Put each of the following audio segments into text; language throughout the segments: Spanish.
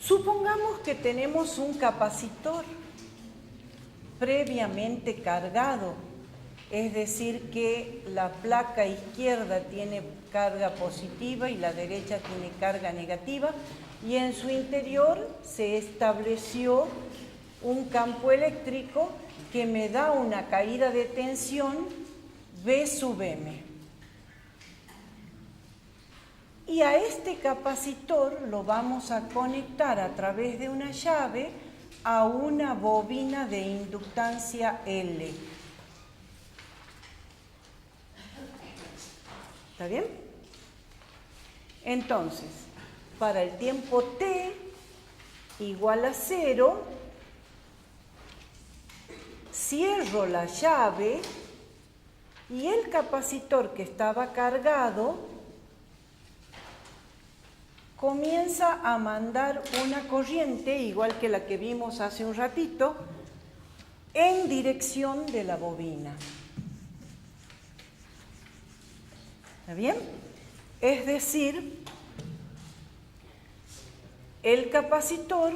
Supongamos que tenemos un capacitor previamente cargado, es decir, que la placa izquierda tiene carga positiva y la derecha tiene carga negativa, y en su interior se estableció un campo eléctrico que me da una caída de tensión V sub M. Y a este capacitor lo vamos a conectar a través de una llave a una bobina de inductancia L. ¿Está bien? Entonces, para el tiempo t igual a 0, cierro la llave y el capacitor que estaba cargado comienza a mandar una corriente, igual que la que vimos hace un ratito, en dirección de la bobina. ¿Está bien? Es decir, el capacitor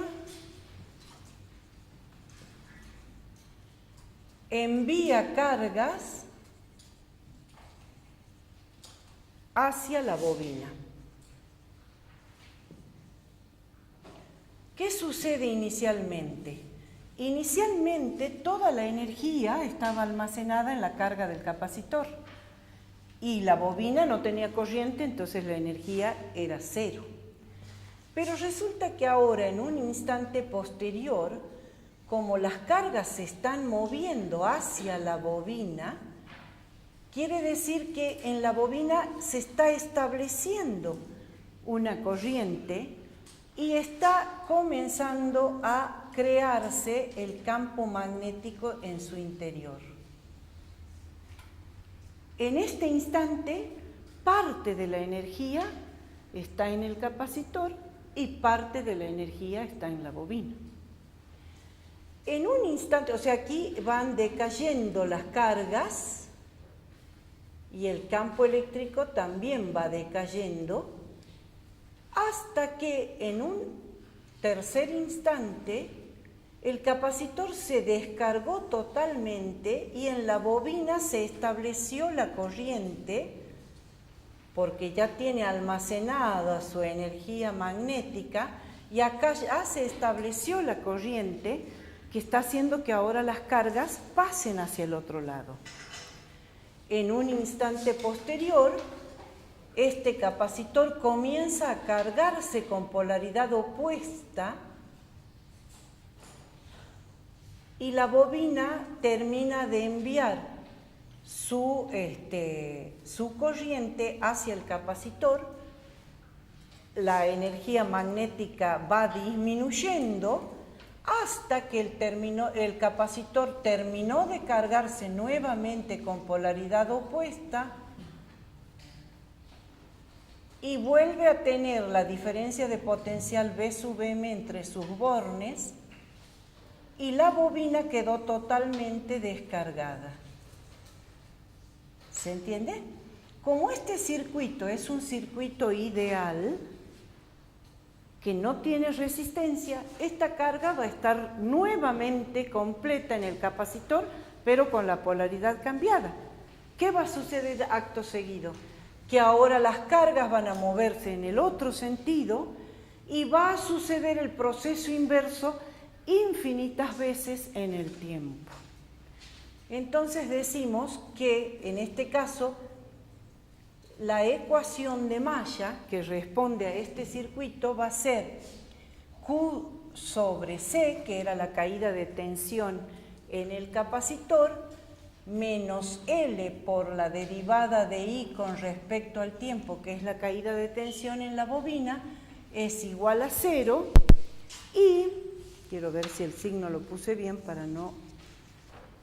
envía cargas hacia la bobina. ¿Qué sucede inicialmente? Inicialmente toda la energía estaba almacenada en la carga del capacitor y la bobina no tenía corriente, entonces la energía era 0. Pero resulta que ahora, en un instante posterior, como las cargas se están moviendo hacia la bobina, quiere decir que en la bobina se está estableciendo una corriente y está comenzando a crearse el campo magnético en su interior. En este instante, parte de la energía está en el capacitor y parte de la energía está en la bobina. En un instante, o sea, aquí van decayendo las cargas y el campo eléctrico también va decayendo, hasta que en un tercer instante el capacitor se descargó totalmente y en la bobina se estableció la corriente, porque ya tiene almacenada su energía magnética, y acá ya se estableció la corriente que está haciendo que ahora las cargas pasen hacia el otro lado. En un instante posterior, este capacitor comienza a cargarse con polaridad opuesta y la bobina termina de enviar su corriente hacia el capacitor. La energía magnética va disminuyendo hasta que el capacitor terminó de cargarse nuevamente con polaridad opuesta y vuelve a tener la diferencia de potencial V sub M entre sus bornes y la bobina quedó totalmente descargada. ¿Se entiende? Como este circuito es un circuito ideal que no tiene resistencia, esta carga va a estar nuevamente completa en el capacitor, pero con la polaridad cambiada. ¿Qué va a suceder acto seguido? Que ahora las cargas van a moverse en el otro sentido y va a suceder el proceso inverso infinitas veces en el tiempo. Entonces decimos que en este caso la ecuación de malla que responde a este circuito va a ser Q sobre C, que era la caída de tensión en el capacitor, menos L por la derivada de I con respecto al tiempo, que es la caída de tensión en la bobina, es igual a 0, y quiero ver si el signo lo puse bien para no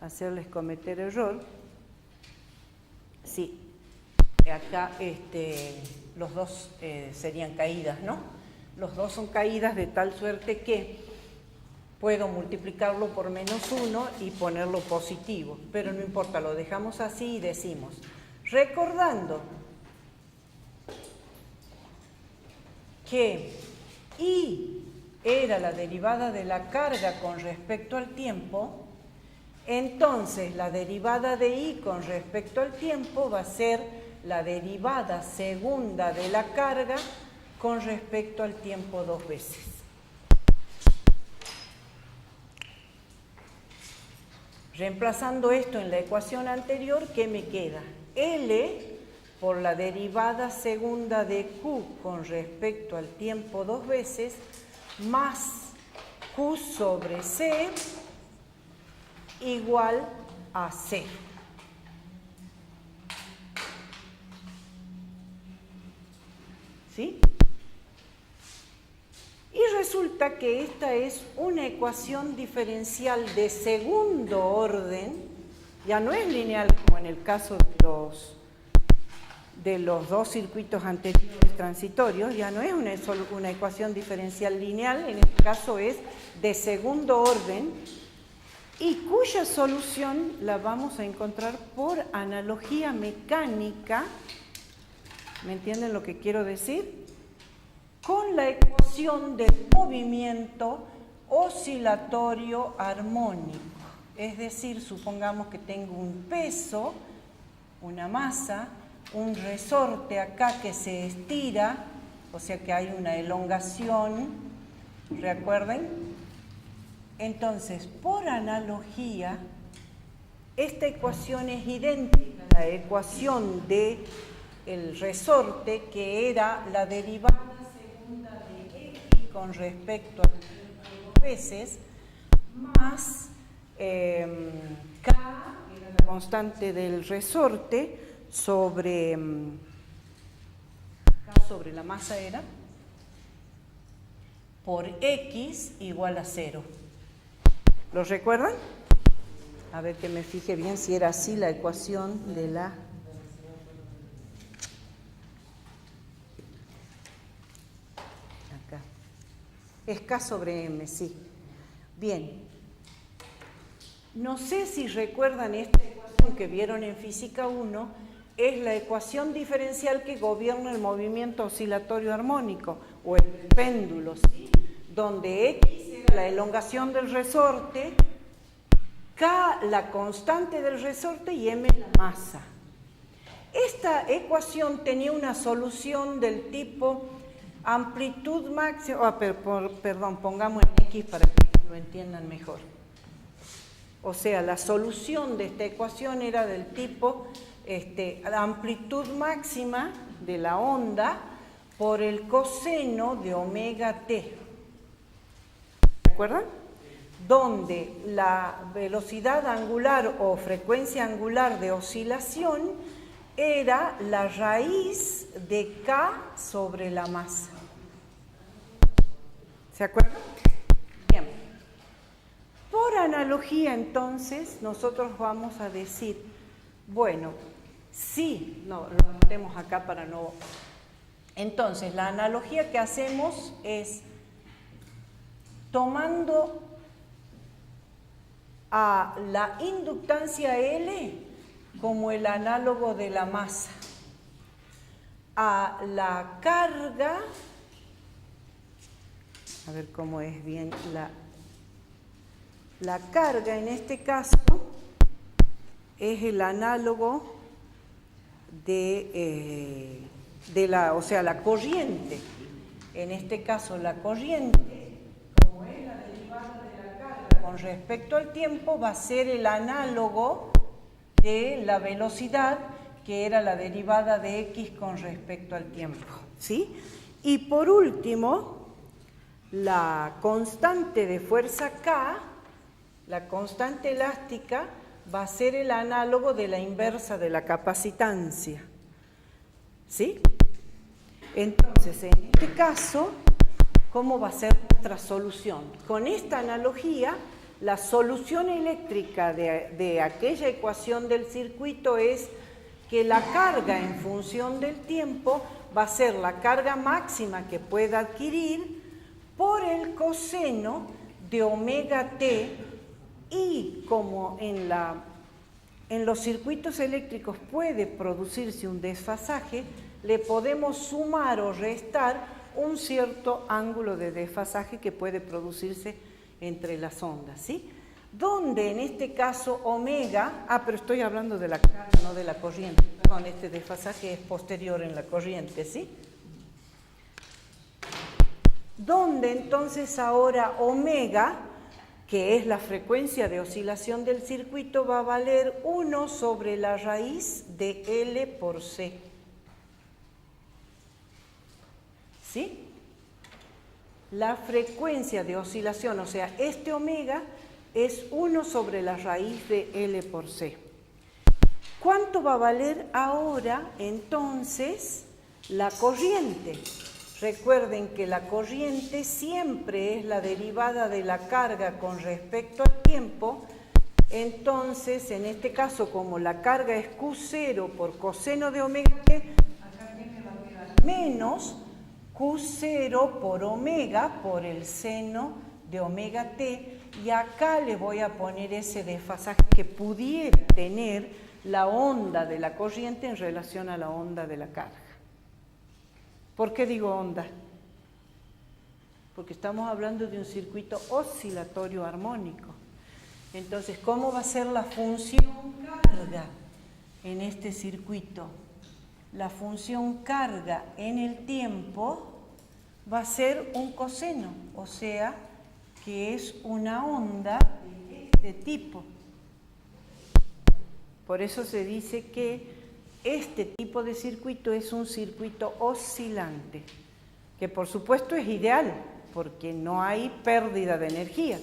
hacerles cometer error. Sí, acá los dos serían caídas, ¿no? Los dos son caídas de tal suerte que puedo multiplicarlo por menos 1 y ponerlo positivo, pero no importa, lo dejamos así y decimos, recordando que I era la derivada de la carga con respecto al tiempo, entonces la derivada de I con respecto al tiempo va a ser la derivada segunda de la carga con respecto al tiempo dos veces. Reemplazando esto en la ecuación anterior, ¿qué me queda? L por la derivada segunda de Q con respecto al tiempo dos veces, más Q sobre C igual a 0. ¿Sí? Y resulta que esta es una ecuación diferencial de segundo orden, ya no es lineal como en el caso de los dos circuitos anteriores transitorios, ya no es una ecuación diferencial lineal, en este caso es de segundo orden, y cuya solución la vamos a encontrar por analogía mecánica, ¿me entienden lo que quiero decir? Con la ecuación del movimiento oscilatorio armónico. Es decir, supongamos que tengo un peso, una masa, un resorte acá que se estira, o sea que hay una elongación, ¿recuerden? Entonces, por analogía, esta ecuación es idéntica a la ecuación del resorte, que era la derivada segunda de X con respecto a dos veces, más K, que era la constante del resorte, sobre la masa era, por X igual a 0. ¿Lo recuerdan? A ver que me fije bien si era así la ecuación de la... Acá. Es K sobre M, sí. Bien. No sé si recuerdan esta ecuación que vieron en Física 1, es la ecuación diferencial que gobierna el movimiento oscilatorio armónico, o el péndulo, ¿sí? Donde X era la elongación del resorte, K la constante del resorte y M la masa. Esta ecuación tenía una solución del tipo amplitud máxima, perdón, pongamos en X para que lo entiendan mejor. O sea, la solución de esta ecuación era del tipo la amplitud máxima de la onda por el coseno de omega t. ¿Se acuerdan? Donde la velocidad angular o frecuencia angular de oscilación era la raíz de K sobre la masa. ¿Se acuerdan? Bien. Por analogía, entonces, nosotros vamos a decir, bueno, sí, no, lo anotemos acá para no... Entonces, la analogía que hacemos es tomando a la inductancia L como el análogo de la masa, a la carga, a ver cómo es bien la carga en este caso es el análogo de la, o sea, la corriente. En este caso la corriente, como es la derivada de la carga con respecto al tiempo, va a ser el análogo de la velocidad, que era la derivada de X con respecto al tiempo, ¿sí? Y por último, la constante de fuerza K, la constante elástica, va a ser el análogo de la inversa de la capacitancia, ¿sí? Entonces, en este caso, ¿cómo va a ser nuestra solución? Con esta analogía, la solución eléctrica de aquella ecuación del circuito es que la carga en función del tiempo va a ser la carga máxima que pueda adquirir por el coseno de omega t, y como en los circuitos eléctricos puede producirse un desfasaje, le podemos sumar o restar un cierto ángulo de desfasaje que puede producirse entre las ondas, ¿sí? Donde en este caso omega, pero estoy hablando de la carga, no de la corriente, perdón, este desfasaje es posterior en la corriente, ¿sí? Donde entonces ahora omega, que es la frecuencia de oscilación del circuito, va a valer 1 sobre la raíz de L por C. ¿Sí? La frecuencia de oscilación, o sea, este omega es 1 sobre la raíz de L por C. ¿Cuánto va a valer ahora entonces la corriente? Recuerden que la corriente siempre es la derivada de la carga con respecto al tiempo. Entonces, en este caso, como la carga es Q0 por coseno de omega t, acá me va a quedar menos Q0 por omega por el seno de omega t, y acá le voy a poner ese desfasaje que pudiera tener la onda de la corriente en relación a la onda de la carga. ¿Por qué digo onda? Porque estamos hablando de un circuito oscilatorio armónico. Entonces, ¿cómo va a ser la función carga en este circuito? La función carga en el tiempo va a ser un coseno, o sea, que es una onda de este tipo. Por eso se dice que este tipo de circuito es un circuito oscilante, que por supuesto es ideal, porque no hay pérdida de energía,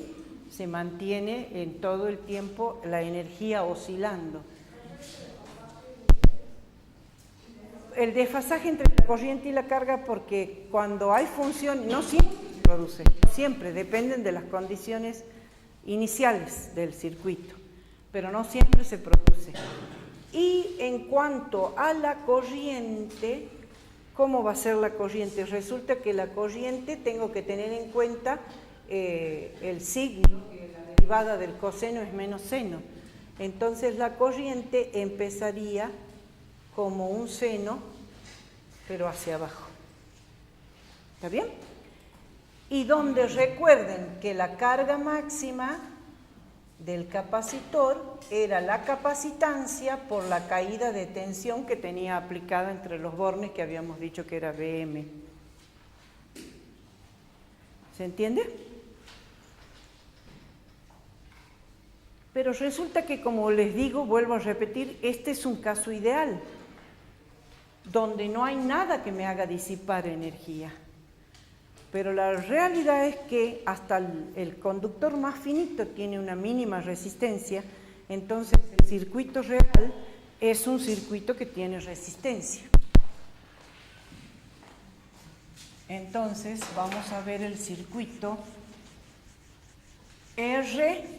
se mantiene en todo el tiempo la energía oscilando. El desfasaje entre la corriente y la carga, porque cuando hay función, no siempre se produce, siempre dependen de las condiciones iniciales del circuito, pero no siempre se produce. Y en cuanto a la corriente, ¿cómo va a ser la corriente? Resulta que la corriente tengo que tener en cuenta el signo, que la derivada del coseno es menos seno. Entonces la corriente empezaría como un seno, pero hacia abajo. ¿Está bien? Y donde recuerden que la carga máxima del capacitor era la capacitancia por la caída de tensión que tenía aplicada entre los bornes, que habíamos dicho que era Bm. ¿Se entiende? Pero resulta que, como les digo, vuelvo a repetir, este es un caso ideal, donde no hay nada que me haga disipar energía. Pero la realidad es que hasta el conductor más finito tiene una mínima resistencia, entonces el circuito real es un circuito que tiene resistencia. Entonces vamos a ver el circuito RLC.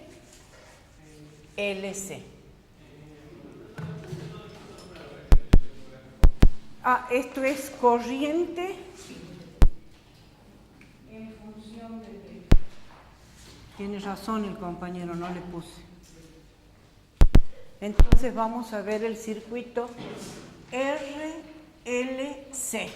Esto es corriente en función de T. Tiene razón el compañero, no le puse. Entonces vamos a ver el circuito RLC.